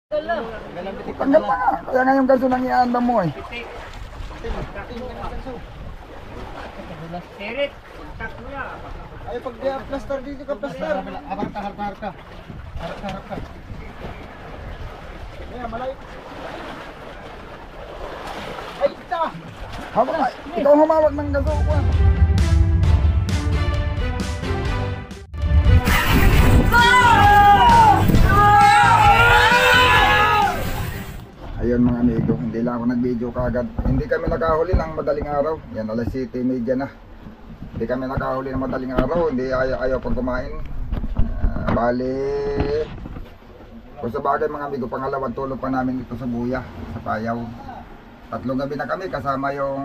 Tanggal na nga. Kaya nga yung ganso nang iaandam mo eh. Ay, pag plaster dito ka plaster. Harap ka. Ayan, malayo. Ay, ita! Ikaw humawag ng ganso ko. Ayun mga amigo, hindi lang ako nag-video kaagad. Hindi kami nakahuli ng madaling araw. Yan, alas 7:30 na. Hindi kami nakahuli ng madaling araw. Hindi ayaw pang kumain. Bali, kung sa bagay mga amigo, pangalawang tulog pa namin dito sa Buya, sa Payaw. 3 gabi na kami, kasama yung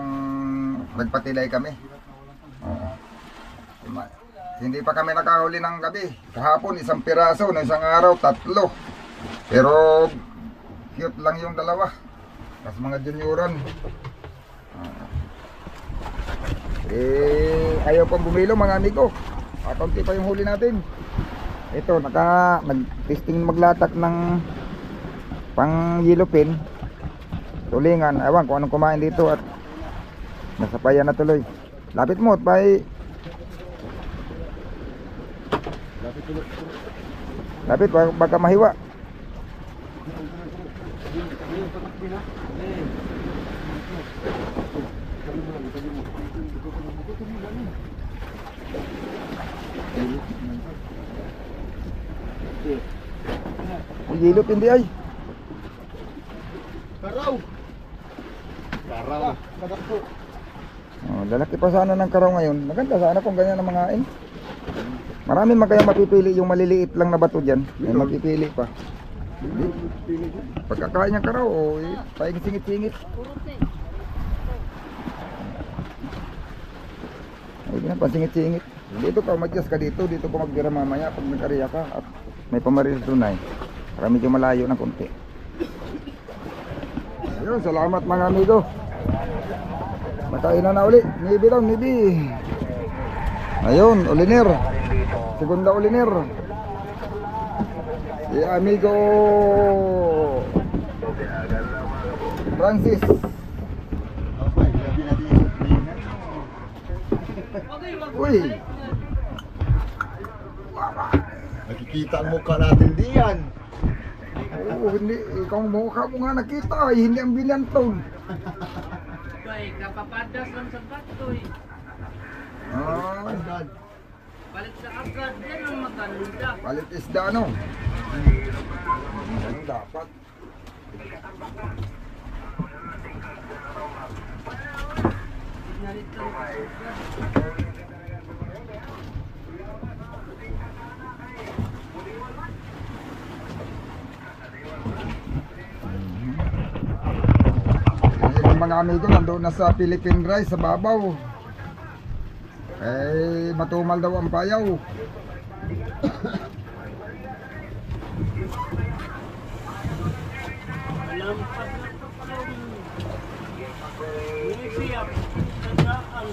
nagpatilay kami. Hindi pa kami nakahuli ng gabi. Kahapon, 1 piraso, na isang araw, 3. Pero cute lang yung dalawa. Tapos mga junioran. Ayaw pang bumilo mga amigo. Kaunti pa yung huli natin. Ito, nag-testing maglatak ng pang yellow pin. Tulingan. Ewan kung anong kumain dito at nasapayan na tuloy. Lapit mo, pay. Lapit, baka mahiwa. Ang yellow hindi ay. Karaw. Lalaki pa sana ng karaw ngayon. Maganda sana kung ganyan ang mga in. Marami man kaya mapipili yung maliliit lang na bato dyan. May mapipili pa. Pagkakain ng karaw, paing singit-singit. Ay, pansingit-singit. Dito ka, mag-adjust ka dito. Dito ka magbira mamaya pag nag-area ka. At may pamaris tunay. Para medyo malayo ng konti. Ayun, salamat mga amigo. Makain na uli. Nibi lang, nibi. Ayun, uliner. Segunda uliner. Si amigo Francis. Uy. Nakikita ang mukha natin diyan. Oo, hindi. Ikaw ang mukha mo nga nakita. Hindi ang binantog. Bay, kapapadas lang sa batoy. Balik sa agad, yan ang maganda. Palit isda, no? Ano dapat? Narito ang kasugat. Yung mga amigo nandoon na sa Philippine Rice sa babaw. Matumal daw ang payaw. Malampas na ito pala. Sinisiyap. Tandaan.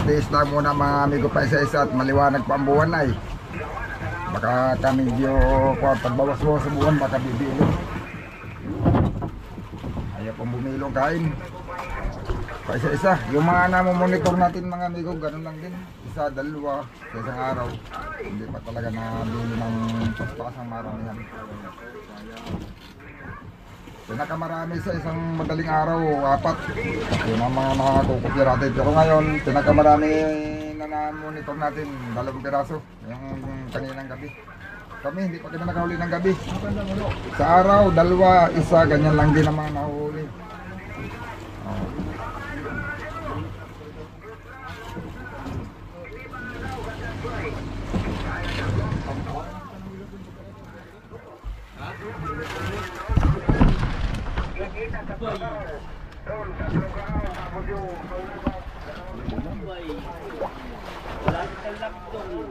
Tiis lang muna mga amigo pa isa-isa at maliwanag pa ang buwan ay. Baka kami medyo pagbawas-bawas sa buwan baka bibilo. Ayaw pang bumilong kain. Pa isa-isa. Yung mga namomonitor natin mga amigo, ganun lang din. 1, 2 sa isang araw. Hindi pa talaga nabili ng paspasang maramihan. Pinakamarami sa isang madaling araw, 4. Yun ang mga nakakukupya natin. Pero ngayon, pinakamarami na na-monitor natin, 2 piraso. Yung kaninang gabi. Kami, hindi pa kami nakahuli ng gabi. Sa araw, 2, 1, ganyan lang din ang mga nahuli. Bay. Wala sa labdong.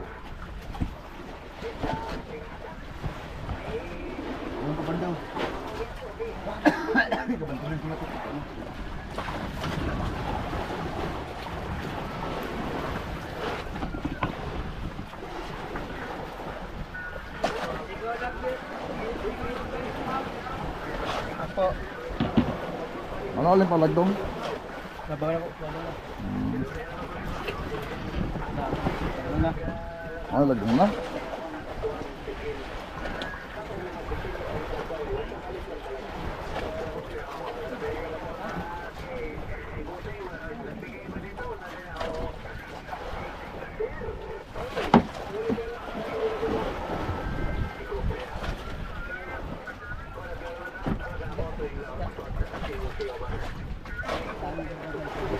Ang kapandaw. Kapantuloy ko na ito. Apo. Malalim pa lagdong. Nabagal ako. Ano na? Ano lagdong na?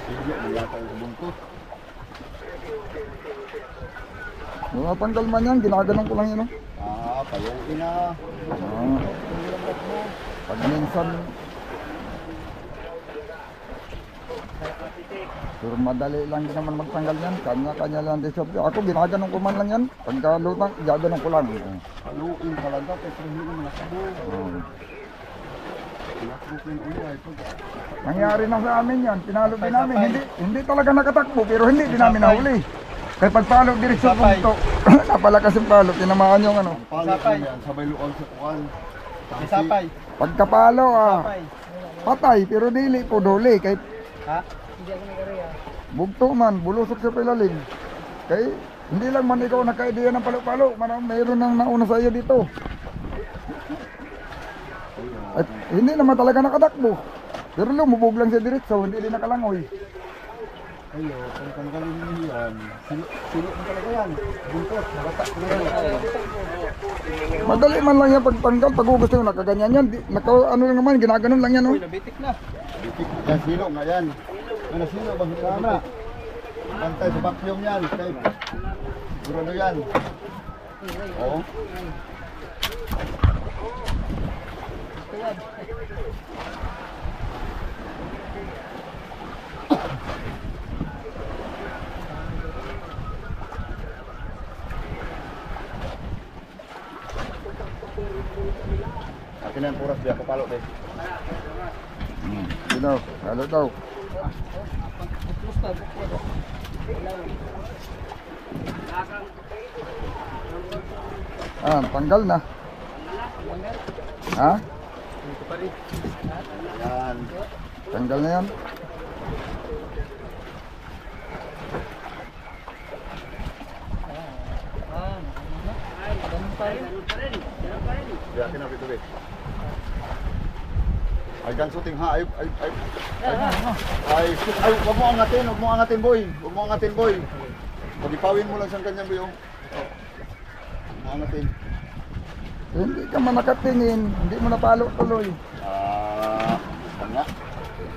Sige, nilata yung sabon ko. Nung natanggal man yan, ginaganon ko lang yun. Oh. Payuin na. Pag minsan, pero madali lang din naman magtanggal yan. Kanya-kanya lang din siya. Ako ginaganon ko man lang yan. Pagka lutang, gaganon ko lang. Payuin talaga, pero hindi ko malakabog. Malakabog yung ulo ay pag... Nangyari na sa amin yan. Pinalo din namin. Hindi talaga nakatakbo, pero hindi din namin nahuli. Kaya pagpalo diretsyo punto. Napalakas yung palo, tinamaan yung ano. Sapay. Sabay luon sa kuwan. May sapay. Pagkapalo patay, pero dili po dole. Kay Ha? bugto man, bulusok sa pilalim. Kay hindi lang man ikaw naka-idea ng palo-palo. Mayroon nang nauna sa iyo dito. At hindi naman talaga nakatakbo. Pero lumubog lang siya diretso, hindi din nakalangoy. Ayo, kung kalinin yan. Silo mo talaga yan. Buntot, nakatak ko na yan. Madali man lang yan pagtanggal, pag gusto yung nakaganyan yan. Ano lang naman, ginaganon lang yan. Oh. Nabitik na. Bitik yan, silo nga yan. Ano silo bang kamera? Bantay sa vacuum yan. Kay Bruno yan. Oo. Akin na yung puras biya, kapalo deh. Sino? Halo daw. Tanggal na. Ha? Yan. Tanggal na yan. Biya, akin na ito deh. Ay gansuting ha, ay, wag mo angatin boy, Pagipawin mo lang sa kanya boy, Wag mo angatin. Hindi ka man nakatingin, hindi mo napalo tuloy. Tanga.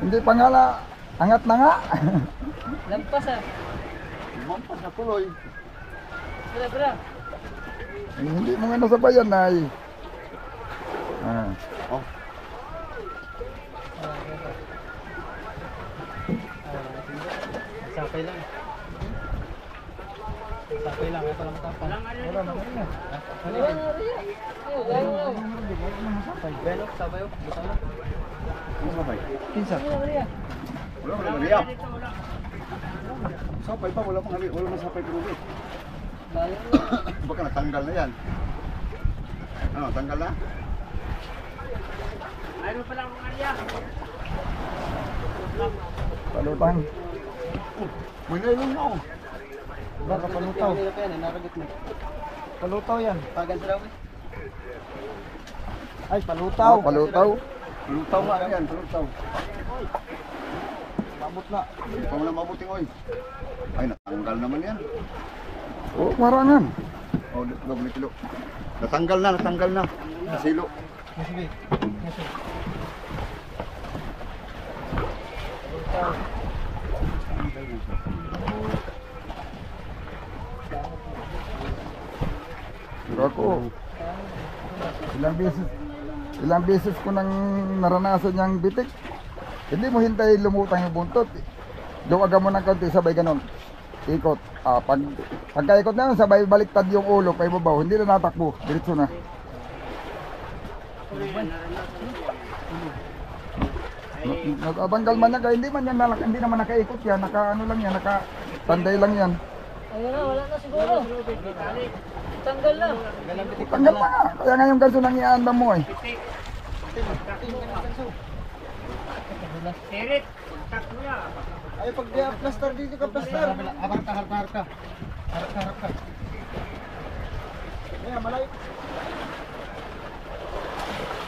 Hindi pa nga angat na nga. Lampas Mampas na tuloy. Bra. Hindi mo nga nasabayan ay. Oh. Sapay lang. Sapay lang, ito lang tapang. Wala na. Benok, sabay oh. Buta na. Ano sabay? Kinsa? Wala Maria. Sapay pa, wala pang sapay pero ulit. Baka natanggal na yan. Ano, tanggal na? Ayun pa lang ang area. Palutang. May nailong na ako. Baka palutaw. Palutaw yan. Pagan sa daw. Ay, palutaw. Palutaw. Palutaw nga yan, palutaw. Mabot na. Hindi pa mo na mabuting oy. Ay, natanggal naman yan. Oh, marangan. Oh, doble kilo. Natanggal na. Nasilo. Sige. Ako. Ilang beses ko nang naranasan yung bitik. Hindi mo hintay lumutang yung buntot. Duwagan mo ng kaunti, sabay ganon. Ikot. Pagka-ikot na yun, sabay baliktad yung ulo, pa ibabaw. Hindi na natakbo. Diretso na. Natatanggal man yan, kaya hindi naman nakaikot yan. Naka ano lang yan, naka-tanday lang yan. Ayun na, wala na siguro. Tanggal na. Tanggal na nga. Kaya nga yung ganso nang iandam mo eh. Sirit. Takbo na. Ay, pag plaster dito ka, plaster. Harap ka. Harap ka. Ayan, malayo.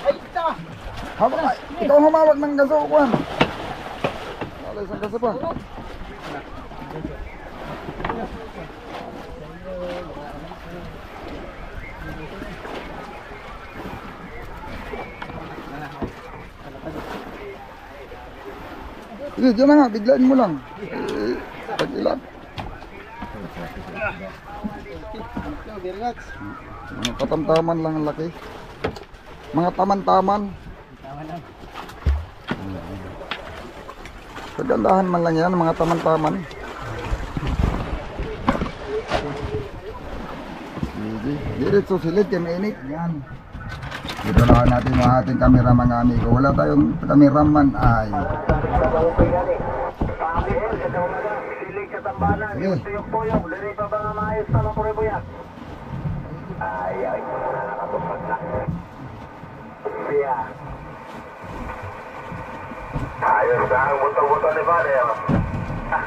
Ay, ita! Ikaw humawag ng gaso, Juan. Wala isang gaso pa. Sige, dyan na nga, biglain mo lang. Pag-ilan. Relax. Mga katamtaman lang ang laki. Mga taman-taman. Kagandahan man lang yan, mga taman-taman. Sige, diretso silid, kaya mainit. Yan. Dito lang natin yung ating kamera mga amigo. Wala tayong kameraman ay. Sige. Ayos na ang buto-buto ni Pare.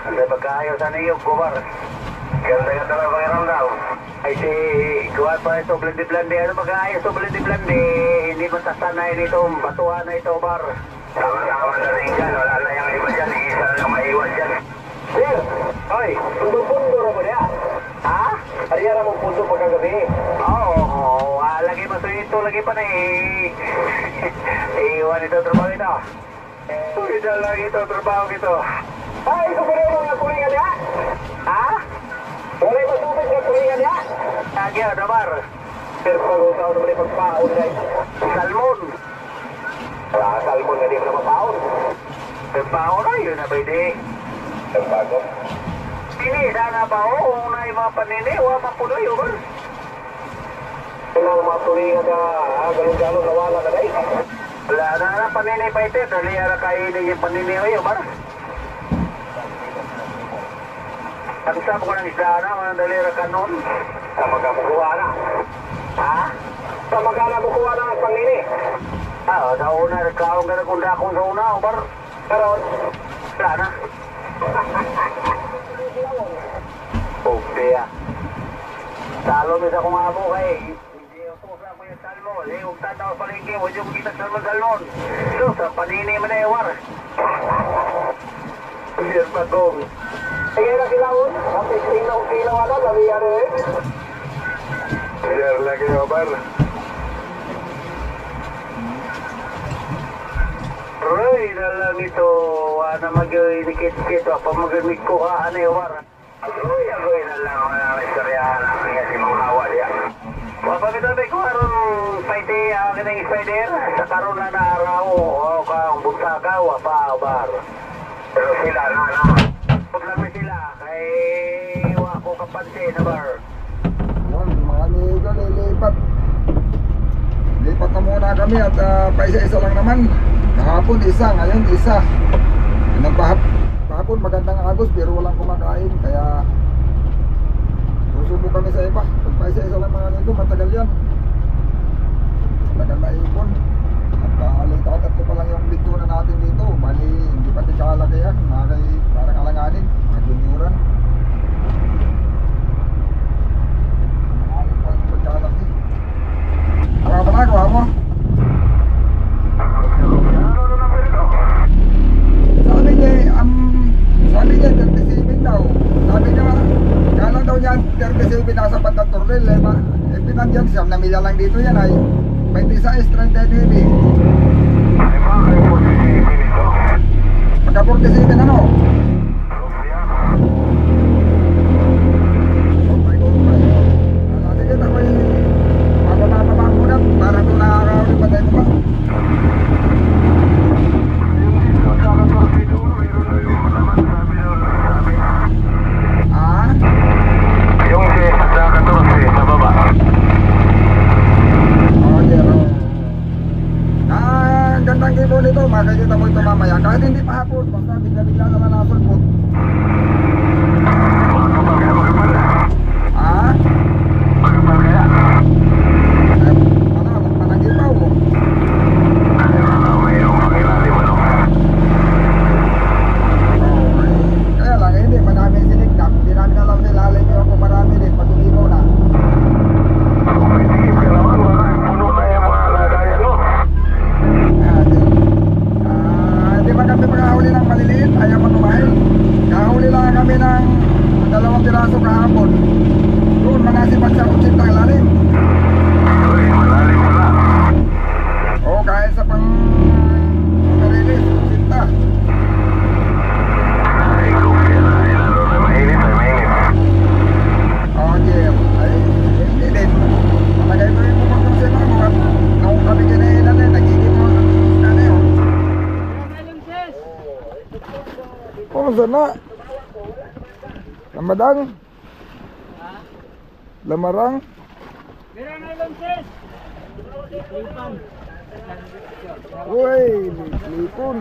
Hindi pagkaayos na yung kubar. Ganda-ganda na pakiramdam. Ay si Kuwan pa ito, blandi-blandi. Ano pagkaayos ito, blandi-blandi? Hindi matasanay nito, batuhan na ito, bar. Tama-tama na rin dyan. Wala na yung iba dyan. Isa na lang maiwan dyan. Sir! Oy! Pundo-pundo na mo niya. Ha? Ariya na mong pundo pagkagabi. Oo. Lagi pa ito. Lagi pa na eh. Iwan ito, trabaho ito. Uy, lang ito, trabaho ito. Ay, ito pa rin mga kulingan niya? Ha? Wala yung masupit na kulingan niya? Lagi, Damar. Pero pag-utaw naman yung pagpaon guys. Salmon. Salmon nga di mo na mapaon. Pagpaon na yun na ba hindi? Pagpago? Hindi, sana pa o. Kung na yung mga panini, wala mapunoy o ba? Kung na mga tulingan na galong-galong nawala na guys. Wala na panini pa ito. Dali na kainin yung panini o yun ba? Ang sabi ko ng isda na, mga dalira ka nun. Sa magkabukuha na. Ha? Sa magkabukuha na ang panglini. Sa una, nagkaroon ka na kung dakong sa una. Bar, karoon. Wala na. Pugtiya. Salo mo sa kung amo kay. Hindi ako sa ako yung salmo. Huwag tataw palingki. Huwag yung kita salmon. So, sa panini mo na iwar. Sir Pagong. Sige na kilawon, kapit tingnan kilaw na, labi yan eh. Sir, lagi mo ba? Roy, na lang ito, na mag-inikit-kit, pa mag-inik ko ka, ano yung war? Roy, agoy na lang, istoryahan ang nga si mga awal yan. Mapagkatabi ko, aron paite, akin ang spider, sa karon na naaraw, o kang bugsagaw, bar. Pero sila na. Problema sila, kay wako kapansin na bar. Yan, mga amigo, lilipat. Lipat na muna kami at paisa-isa lang naman. Kahapon isa, ngayon isa. Kahapon magandang agos pero walang kumakain. Kaya susubo kami sa iba. Pag paisa-isa lang mga nito, matagal yan. Matagal na ipon. At tatlo pa lang yung bintunan natin dito. Bali, hindi pati kakalakihan. Parang alanganin. Mga juniuran. Pagkalaki. Ako pa na, kuha mo. Sabi niya, 37 daw. Sabi niya, kala daw niya 37 nasa bandang Tornel. Pinandyan, siyam na milya lang dito yan ay 26, 39. Pagka 47 ano? Sige, takoy. Mababa muna para kung nakakawin pa tayo pa. Ah? kahapon, basta bigla-bigla naman nasulpot. Ah? Panagipaw mo. Kaya lang, hindi, marami siniknap. Hindi namin alam sa ilalim yun kung marami din, pag umibaw na. Hindi ba kami makahuli ng maliliit, ayaw manumahin. Kahuli lang kami ng 2 piraso kahapon. Doon, manasipat sa 80 ang lalim. Oo, kahit sa pang marilis, 80. Oo, Jim. Ay, hindi din. Malagay ko yung bukod sa mga mga. Nung kami kinainan eh, nagiging mo na yun. Oh, sana. Lamadang. Lamarang. Meron na lang, sis. Uy, lipon.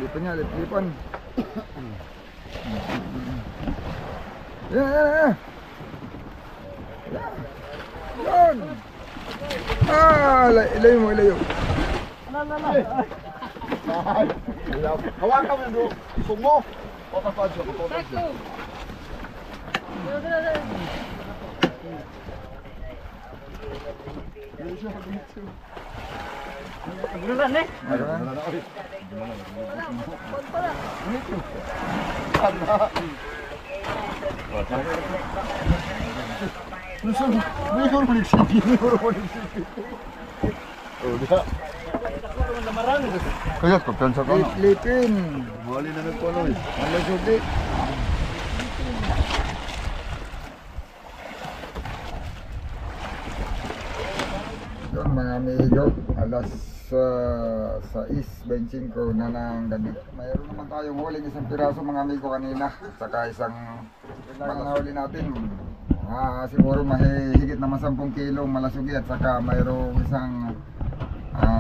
Lipon niya, lipon. Yan. Yan. Ilayo mo, ilayo. Hawakan mo yung doon. Isong mo. Papapad siya, papapad siya. Beneran eh. Kaya kumpiyansa ka na. Lipin. Mali na nagpunoy. Malasubik. Yun mga amigo, alas 6:25 na ng gabi. Mayroon naman tayong huling isang piraso mga amigo kanina. Saka isang panahuli natin. Siguro mahigit naman 10 kilo malasugi at saka mayroong isang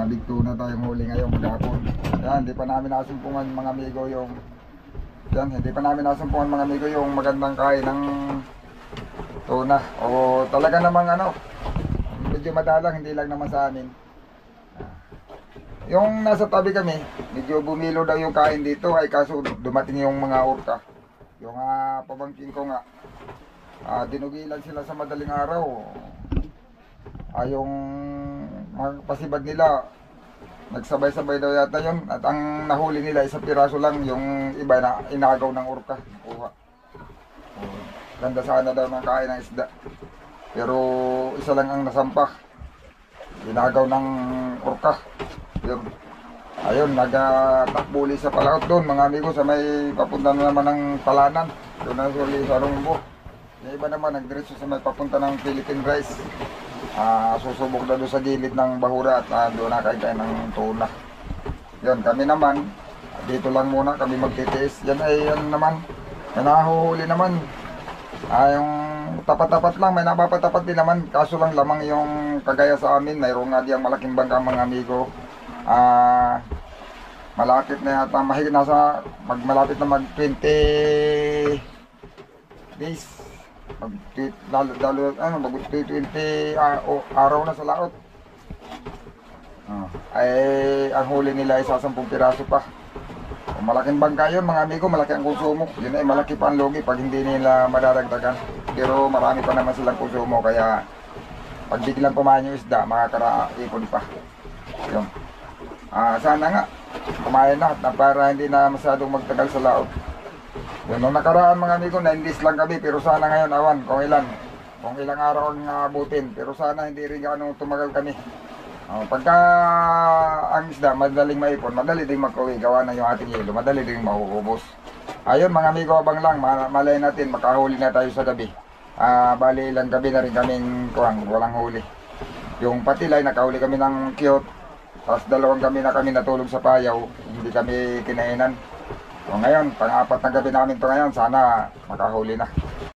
big tuna tayong huli ngayon maghapon. Yan, hindi pa namin nasumpungan mga amigo yung mga amigo yung magandang kain ng tuna. O talaga namang medyo madalang, hindi lang naman sa amin. Yung nasa tabi kami, medyo bumilo daw yung kain dito, ay kaso dumating yung mga orka. Yung pabangking ko nga, dinugilan sila sa madaling araw. Yung mga pasibad nila, nagsabay-sabay daw yata yun. At ang nahuli nila, isang piraso lang, yung iba na inagaw ng orka. Kuha. Ganda sana daw ng kain ng isda. Pero isa lang ang nasampah. Inagaw ng orka. Yun. Ayun, nagtakbuli sa palaot doon mga amigo sa may papunta na naman ng Palanan. Doon na suli sa Rumbo. Yung iba naman nagdiretso sa may papunta ng Philippine Rice. Susubok na doon sa gilid ng Bahura at doon nakakain ng tuna. Yun, kami naman, dito lang muna kami magtitiis. Yan ay yan naman, may nahuhuli naman. Yung tapat-tapat lang, may napapatapat din naman. Kaso lang lamang yung kagaya sa amin, mayroon nga diyang malaking bangka mga amigo. Malapit na yata, malapit na mag 20 days. Mag 20 araw na sa laot. Ang huli nila ay 10 piraso pa. Malaking bangka yun mga amigo, malaki ang konsumo. Yun ay malaki pa ang logi pag hindi nila madadagdagan. Pero marami pa naman silang konsumo, kaya pag biglang kumain yung isda, makakaraipon pa. Yun. Sana nga, kumain na para hindi na masyadong magtagal sa laot. Yun, nung nakaraan mga amigo, 9 days lang kami, pero sana ngayon, awan, kung ilang araw ang abutin. Pero sana hindi rin tumagal kami. Pagka ang isda, madaling maipon, madali din mag-uwi, gawa na yung ating yelo, madali din mauubos. Ayun mga amigo, abang lang, malay natin, makahuli na tayo sa gabi. Bali ilang gabi na rin kaming walang huli. Yung patilay, nakahuli kami ng cute. Tapos 2 gabi na kami natulog sa payaw, hindi kami kinainan. So ngayon, pang-4 na gabi namin to ngayon, sana makahuli na.